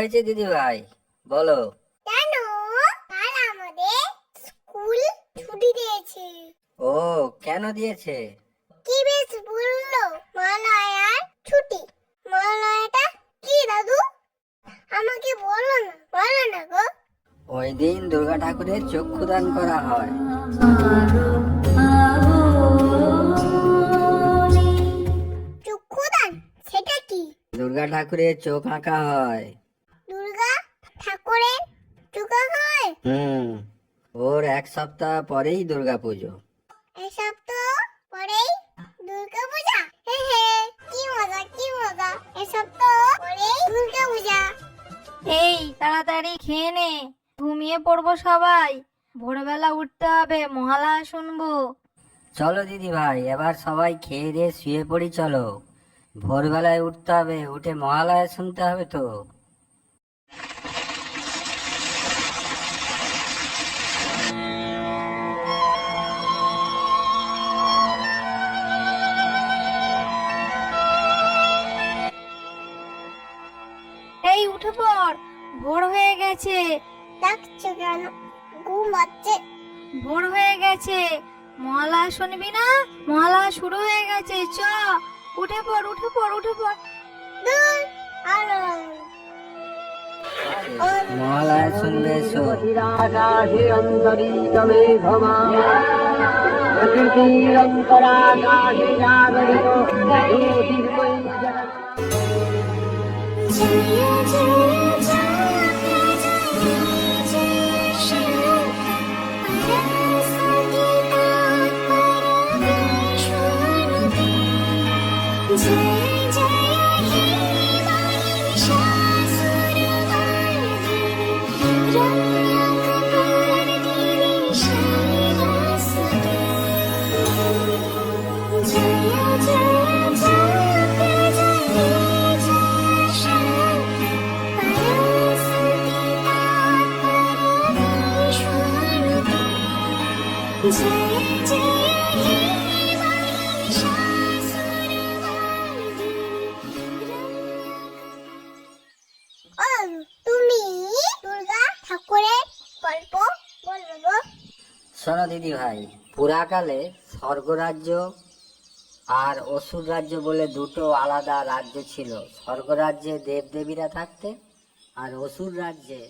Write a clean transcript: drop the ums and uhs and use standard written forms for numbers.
হয়েছে দিদি ভাই? বলো। কেন? কাল আমাদের স্কুল ছুটি দিয়েছে। ও, কেন দিয়েছে? কি বেশ বললো, মহালয়ার ছুটি। মহালয়াটা কি দাদু? আমাকে বলো না গো। ওই দিন দুর্গা ঠাকুরের চক্ষুদান করা হয়। চক্ষুদান সেটা কি? দুর্গা ঠাকুরের চোখ আঁকা হয়। দুর্গা ঠাকুরের চুকা হয়? ওর এক সপ্তাহ পরেই দুর্গা পুজো। এসব তো পরেই দুর্গা পূজা। হে হে, কি মজা কি মজা, এসব তো পরেই দুর্গা পূজা। এই তাড়াতাড়ি খেয়ে নে, ঘুমিয়ে পড়বো সবাই। ভোরবেলা উঠতে হবে, মহালয়া শুনবো। চলো দিদি ভাই, এবার সবাই খেয়ে দিয়ে শুয়ে পড়ি। চলো, ভোরবেলায় উঠতে হবে, উঠে মহালয়া শুনতে হবে তো। এই উঠে পড়, ভোর হয়ে গেছে। ডাকছো কেন? ঘুম পাচ্ছে। ভোর হয়ে গেছে, মহালয়া শুনবি না? মহালয়া শুরু হয়ে গেছে, চ উঠে পড় উঠে পড় উঠে পড়। দূর আলো। মহালয়া শুনবে এসো। আকাশে অন্তরিতমে ভমা প্রকৃতির অন্তরাকাশে জাগরিত জ্যোতির্ময়ী জগৎ। তুমি দুর্গা ঠাকুরের গল্প বলো গো। শোনো দিদি ভাই, পুরাকালে স্বর্গরাজ্য আর অসুর রাজ্য বলে দুটো আলাদা রাজ্য ছিল। স্বর্গরাজ্যে দেবদেবীরা থাকতেন, আর অসুর রাজ্যে